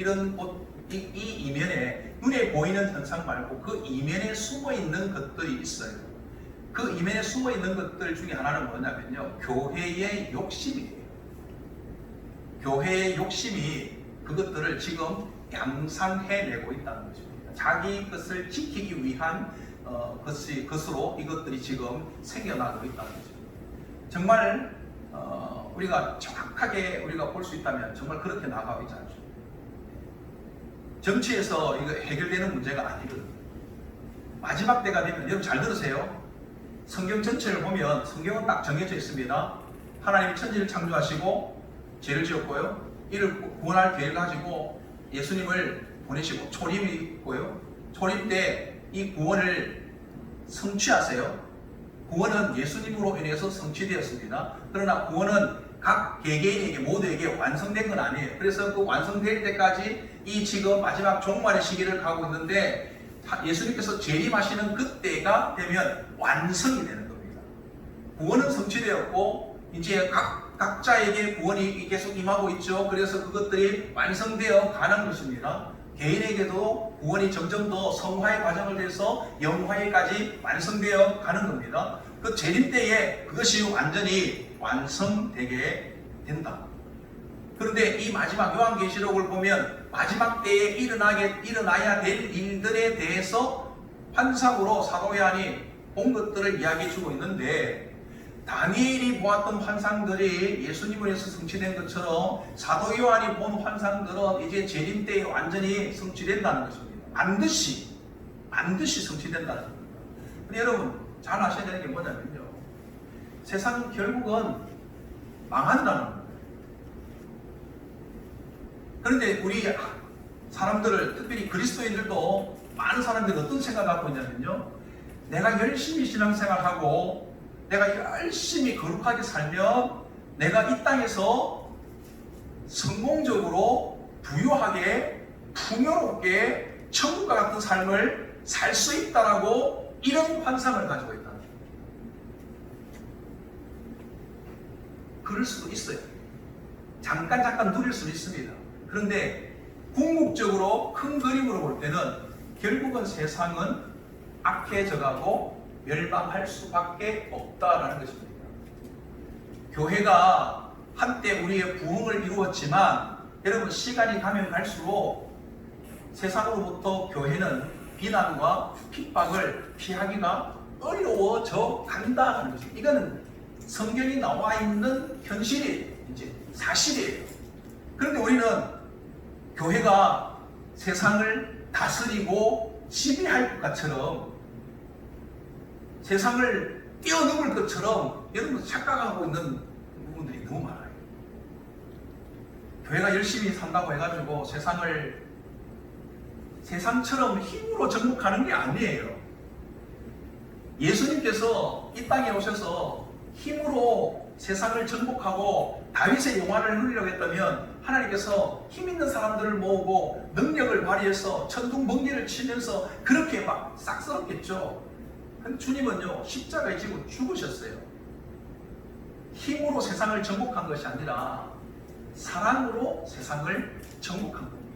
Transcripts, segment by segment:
이런 이 이면에 눈에 보이는 현상 말고 그 이면에 숨어 있는 것들이 있어요. 그 이면에 숨어 있는 것들 중에 하나는 뭐냐면요, 교회의 욕심이에요. 교회의 욕심이 그것들을 지금 양산해내고 있다는 것입니다. 자기 것을 지키기 위한 것으로 이것들이 지금 생겨나고 있다는 것입니다. 정말 우리가 정확하게 우리가 볼 수 있다면 정말 그렇게 나가고 있지 않죠. 정치에서 이거 해결되는 문제가 아니거든요. 마지막 때가 되면, 여러분 잘 들으세요. 성경 전체를 보면 성경은 딱 정해져 있습니다. 하나님이 천지를 창조하시고 죄를 지었고요, 이를 구원할 계획을 가지고 예수님을 보내시고 초림이 있고요, 초림 때 이 구원을 성취하세요. 구원은 예수님으로 인해서 성취되었습니다. 그러나 구원은 각 개개인에게 모두에게 완성된 건 아니에요. 그래서 그 완성될 때까지 이 지금 마지막 종말의 시기를 가고 있는데, 예수님께서 재림하시는 그때가 되면 완성이 되는 겁니다. 구원은 성취되었고 이제 각자에게 구원이 계속 임하고 있죠. 그래서 그것들이 완성되어 가는 것입니다. 개인에게도 구원이 점점 더 성화의 과정을 해서 영화에까지 완성되어 가는 겁니다. 그 재림 때에 그것이 완전히 완성되게 된다. 그런데 이 마지막 요한계시록을 보면 마지막 때에 일어나야 될 일들에 대해서 환상으로 사도 요한이 본 것들을 이야기해 주고 있는데, 다니엘이 보았던 환상들이 예수님을 위해서 성취된 것처럼 사도 요한이 본 환상들은 이제 재림 때에 완전히 성취된다는 것입니다. 반드시 성취된다는 것입니다. 근데 여러분 잘 아셔야 되는 게 뭐냐면요, 세상은 결국은 망한다는 겁니다. 그런데 우리 사람들을, 특별히 그리스도인들도 많은 사람들이 어떤 생각을 갖고 있냐면요, 내가 열심히 신앙생활하고 내가 열심히 거룩하게 살면 내가 이 땅에서 성공적으로 부유하게 풍요롭게 천국과 같은 삶을 살 수 있다라고 이런 환상을 가지고 있다. 그럴 수도 있어요. 잠깐 누릴 수도 있습니다. 그런데 궁극적으로 큰 그림으로 볼 때는 결국은 세상은 악해져가고 멸망할 수밖에 없다라는 것입니다. 교회가 한때 우리의 부흥을 이루었지만 여러분, 시간이 가면 갈수록 세상으로부터 교회는 비난과 핍박을 피하기가 어려워져 간다는 것입니다. 이거는 성경이 나와 있는 현실이에요. 이제 사실이에요. 그런데 우리는 교회가 세상을 다스리고 지배할 것처럼, 세상을 뛰어넘을 것처럼 여러분 착각하고 있는 부분들이 너무 많아요. 교회가 열심히 산다고 해가지고 세상처럼 힘으로 정복하는 게 아니에요. 예수님께서 이 땅에 오셔서 힘으로 세상을 정복하고 다윗의 영화를 누리려고 했다면 하나님께서 힘 있는 사람들을 모으고 능력을 발휘해서 천둥번개를 치면서 그렇게 막 싹쓸었겠죠. 주님은요, 십자가에 지고 죽으셨어요. 힘으로 세상을 정복한 것이 아니라 사랑으로 세상을 정복한 겁니다.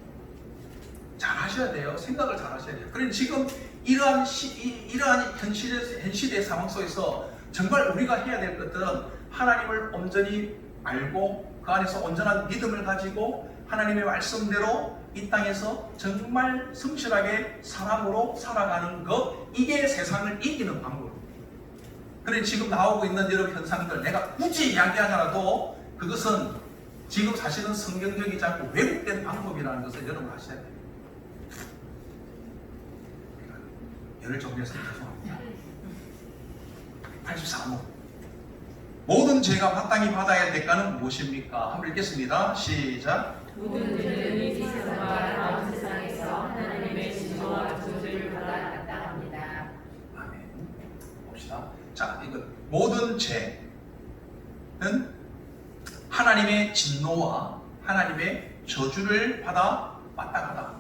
잘 하셔야 돼요. 생각을 잘 하셔야 돼요. 그런데 지금 이러한 현실의 상황 속에서 정말 우리가 해야 될 것들은 하나님을 온전히 알고 그 안에서 온전한 믿음을 가지고 하나님의 말씀대로 이 땅에서 정말 성실하게 사람으로 살아가는 것, 이게 세상을 이기는 방법입니다. 그런데 지금 나오고 있는 여러 현상들, 내가 굳이 이야기하더라도 그것은 지금 사실은 성경적이지 않고 왜곡된 방법이라는 것을 여러분 아셔야 돼요. 열을 좀 내서 죄송합니다. 84번. 모든 죄가 마땅히 받아야 할 대가는 무엇입니까? 한번 읽겠습니다. 시작. 모든 죄는 이 세상과 다음 세상에서 하나님의 진노와 저주를 받아 마땅합니다. 아멘. 봅시다. 자, 이거 모든 죄는 하나님의 진노와 하나님의 저주를 받아 마땅하다.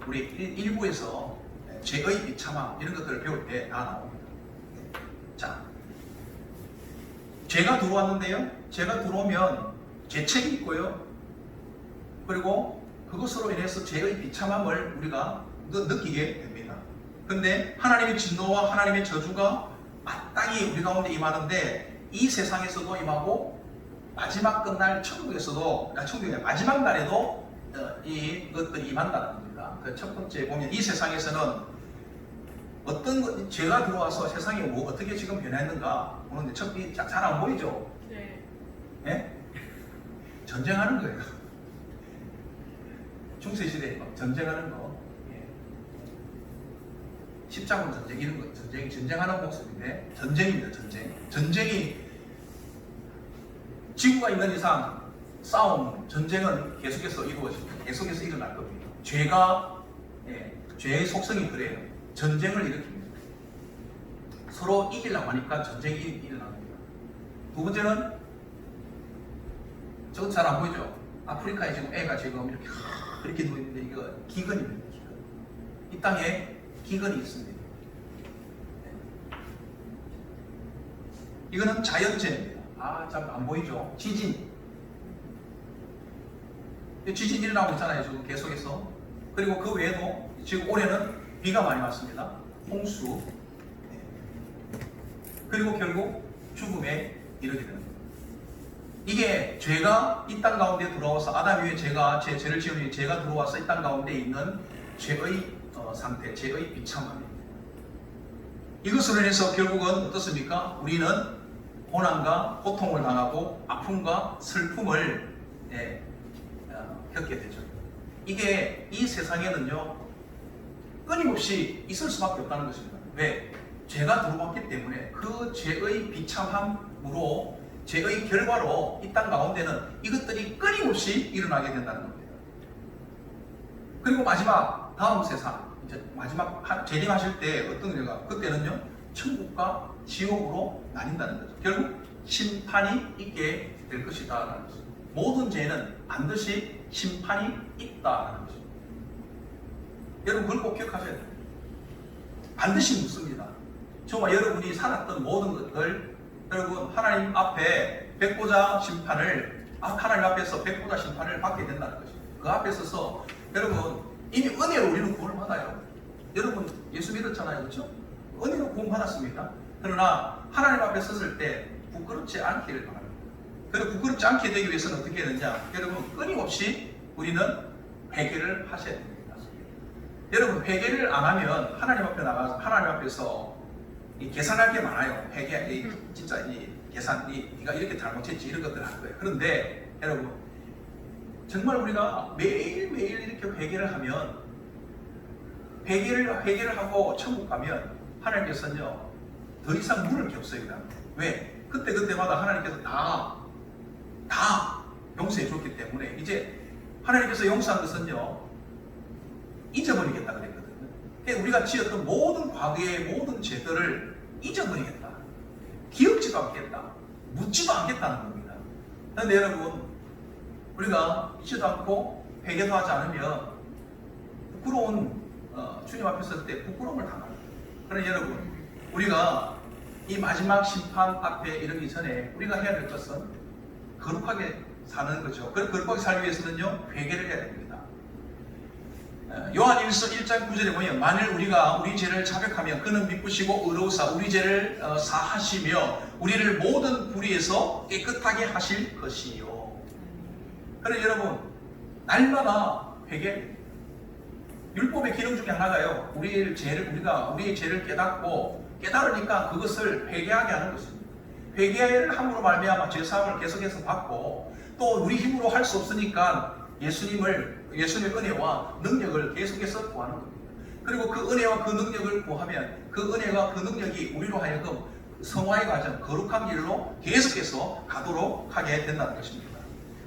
우리 1부에서 죄의 비참함 이런 것들을 배울 때 다 나옵니다. 자, 죄가 들어왔는데요. 죄가 들어오면 죄책이 있고요. 그리고 그것으로 인해서 죄의 비참함을 우리가 느끼게 됩니다. 그런데 하나님의 진노와 하나님의 저주가 마땅히 우리 가운데 임하는데 이 세상에서도 임하고 마지막 끝날 천국에서도 천국의 마지막 날에도 이것들이 임한다는 겁니다. 그 첫 번째 보면 이 세상에서는 어떤 죄가 들어와서 세상이 어떻게 지금 변했는가 보는데 잘 안 보이죠? 네. 예? 전쟁하는 거예요. 중세시대에 막 전쟁하는 거. 예. 십자군 전쟁 이런 거 전쟁하는 모습인데 전쟁입니다. 전쟁이 지구가 있는 이상 싸움, 전쟁은 계속해서 이루어집니다. 계속해서 일어날 겁니다. 죄의 속성이 그래요. 전쟁을 일으킵니다. 서로 이기려고 하니까 전쟁이 일어납니다. 두 번째는 저건 잘 안 보이죠? 아프리카에 지금 애가 지금 이렇게 누워있는데 이거 기근입니다. 기근. 이 땅에 기근이 있습니다. 이거는 자연재해입니다. 잘 안 보이죠? 지진 일어나고 있잖아요. 지금 계속해서. 그리고 그 외에도 지금 올해는 비가 많이 왔습니다. 홍수. 그리고 결국 죽음에 이르게 되는 겁니다. 이게 죄가 이 땅 가운데 들어와서 아담 위에 죄를 지은 후에 죄가 들어와서 이 땅 가운데 있는 죄의 상태, 죄의 비참함입니다. 이것으로 인해서 결국은 어떻습니까? 우리는 고난과 고통을 당하고 아픔과 슬픔을 겪게 되죠. 이게 이 세상에는요 끊임없이 있을 수밖에 없다는 것입니다. 왜? 죄가 들어왔기 때문에 그 죄의 비참함으로 죄의 결과로 이 땅 가운데는 이것들이 끊임없이 일어나게 된다는 겁니다. 그리고 마지막 다음 세상 이제 마지막 재림하실 때 어떤 일가 그때는요 천국과 지옥으로 나뉜다는 거죠. 결국 심판이 있게 될 것이다라는 것입니다. 모든 죄는 반드시 심판이 있다라는 것입니다. 여러분 그걸 꼭 기억하셔야 됩니다. 반드시 묻습니다. 정말 여러분이 살았던 모든 것들 여러분 하나님 앞에 백보자 심판을 하나님 앞에서 백보자 심판을 받게 된다는 것입니다. 그 앞에 서서 여러분 이미 은혜로 우리는 구원을 받아요. 여러분 예수 믿었잖아요, 그렇죠? 은혜로 구원 받았습니다. 그러나 하나님 앞에 섰을 때 부끄럽지 않기를 바랍니다. 그리고 부끄럽지 않게 되기 위해서는 어떻게 해야 되냐? 여러분 끊임없이 우리는 회개를 하셔야 됩니다. 여러분 회개를 안 하면 하나님 앞에 나가서 하나님 앞에서 계산할 게 많아요. 회개, 진짜 이 계산, 네가 이렇게 잘못했지 이런 것들 할 거예요. 그런데 여러분 정말 우리가 매일매일 이렇게 회개를 하면 회개를 하고 천국 가면 하나님께서는요 더 이상 물을 게 없어요. 왜? 그때마다 하나님께서 다 용서해 줬기 때문에 이제 하나님께서 용서한 것은요 잊어버리겠다 그랬거든요. 그러니까 우리가 지었던 모든 과거의 모든 죄들을 잊어버리겠다. 기억지도 않겠다. 묻지도 않겠다는 겁니다. 그런데 여러분 우리가 잊지도 않고 회개도 하지 않으면 부끄러운 주님 앞에 설 때 부끄러움을 당합니다. 그러나 여러분 우리가 이 마지막 심판 앞에 이르기 전에 우리가 해야 될 것은 거룩하게 사는 거죠. 거룩하게 살기 위해서는요 회개를 해야 됩니다. 요한일서 1장 9절에 보면 만일 우리가 우리 죄를 자백하면 그는 미쁘시고 의로우사 우리 죄를 사하시며 우리를 모든 불의에서 깨끗하게 하실 것이요. 그래서 여러분 날마다 회개 율법의 기능 중에 하나가요 우리의 죄를 깨달으니까 그것을 회개하게 하는 것입니다. 회개를 함으로 말미암아 죄사함을 계속해서 받고 또 우리 힘으로 할 수 없으니까 예수님의 은혜와 능력을 계속해서 구하는 겁니다. 그리고 그 은혜와 그 능력을 구하면 그 은혜와 그 능력이 우리로 하여금 성화의 과정, 거룩한 길로 계속해서 가도록 하게 된다는 것입니다.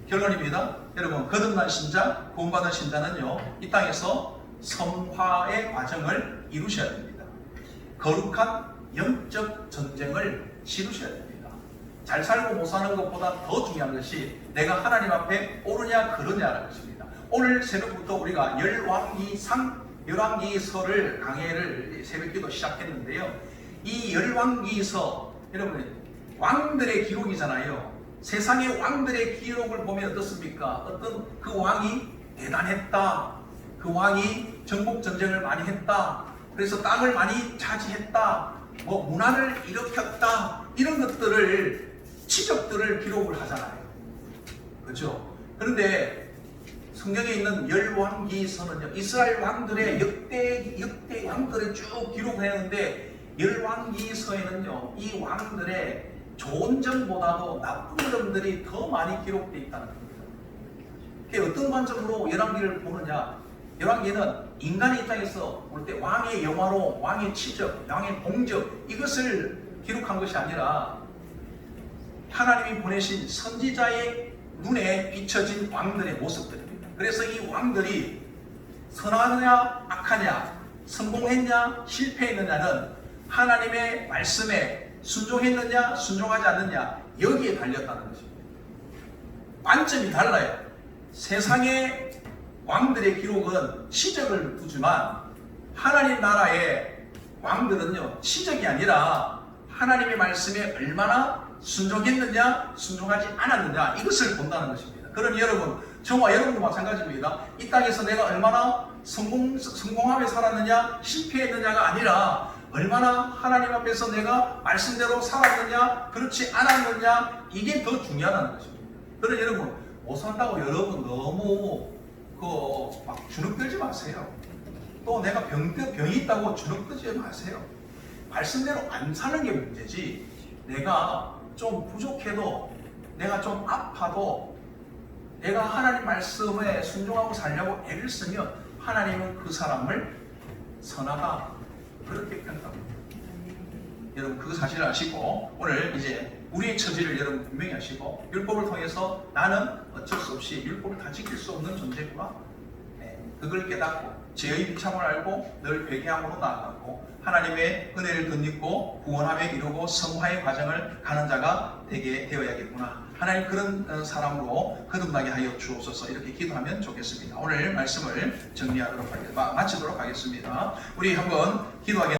결론입니다. 여러분 거듭난 신자, 구원받은 신자는요 이 땅에서 성화의 과정을 이루셔야 됩니다. 거룩한 영적 전쟁을 치르셔야 됩니다. 잘 살고 못 사는 것보다 더 중요한 것이 내가 하나님 앞에 옳으냐 그르냐라는 것입니다. 오늘 새벽부터 우리가 열왕기서를 강해를 새벽기도 시작했는데요. 이 열왕기서 여러분 왕들의 기록이잖아요. 세상의 왕들의 기록을 보면 어떻습니까? 어떤 그 왕이 대단했다. 그 왕이 정복 전쟁을 많이 했다. 그래서 땅을 많이 차지했다. 뭐 문화를 일으켰다. 이런 것들을 치적들을 기록을 하잖아요. 그렇죠? 그런데 성경에 있는 열왕기서는요, 이스라엘 왕들의 역대 왕들을 쭉 기록했는데 열왕기서에는요, 이 왕들의 좋은 점보다도 나쁜 점들이 더 많이 기록되어 있다는 겁니다. 그게 어떤 관점으로 열왕기를 보느냐? 열왕기는 인간의 입장에서 볼 때 왕의 영화로 왕의 치적, 왕의 공적 이것을 기록한 것이 아니라 하나님이 보내신 선지자의 눈에 비춰진 왕들의 모습들입니다. 그래서 이 왕들이 선하느냐 악하냐, 성공했냐 실패했느냐는 하나님의 말씀에 순종했느냐 순종하지 않느냐 여기에 달렸다는 것입니다. 관점이 달라요. 세상의 왕들의 기록은 시적을 두지만 하나님 나라의 왕들은요, 시적이 아니라 하나님의 말씀에 얼마나 순종했느냐 순종하지 않았느냐 이것을 본다는 것입니다. 그러니 여러분, 저와 여러분도 마찬가지입니다. 이 땅에서 내가 얼마나 성공하며 살았느냐 실패했느냐가 아니라 얼마나 하나님 앞에서 내가 말씀대로 살았느냐 그렇지 않았느냐 이게 더 중요하다는 것입니다. 그러니 여러분, 못 산다고 여러분 너무 막 주눅들지 마세요. 또 내가 병이 있다고 주눅들지 마세요. 말씀대로 안 사는 게 문제지, 내가 좀 부족해도, 내가 좀 아파도 내가 하나님 말씀에 순종하고 살려고 애를 쓰면 하나님은 그 사람을 선하다 그렇게 평가합니다. 여러분, 그 사실을 아시고 오늘 이제 우리의 처지를 여러분 분명히 아시고, 율법을 통해서 나는 어쩔 수 없이 율법을 다 지킬 수 없는 존재구나, 그걸 깨닫고 죄의 비참을 알고 늘 회개함으로 나아가고 하나님의 은혜를 덧입고 구원함에 이르고 성화의 과정을 가는 자가 되게 되어야겠구나. 하나님 그런 사람으로 거듭나게 하여 주옵소서. 이렇게 기도하면 좋겠습니다. 오늘 말씀을 마치도록 하겠습니다. 우리 한번 기도하겠습니다.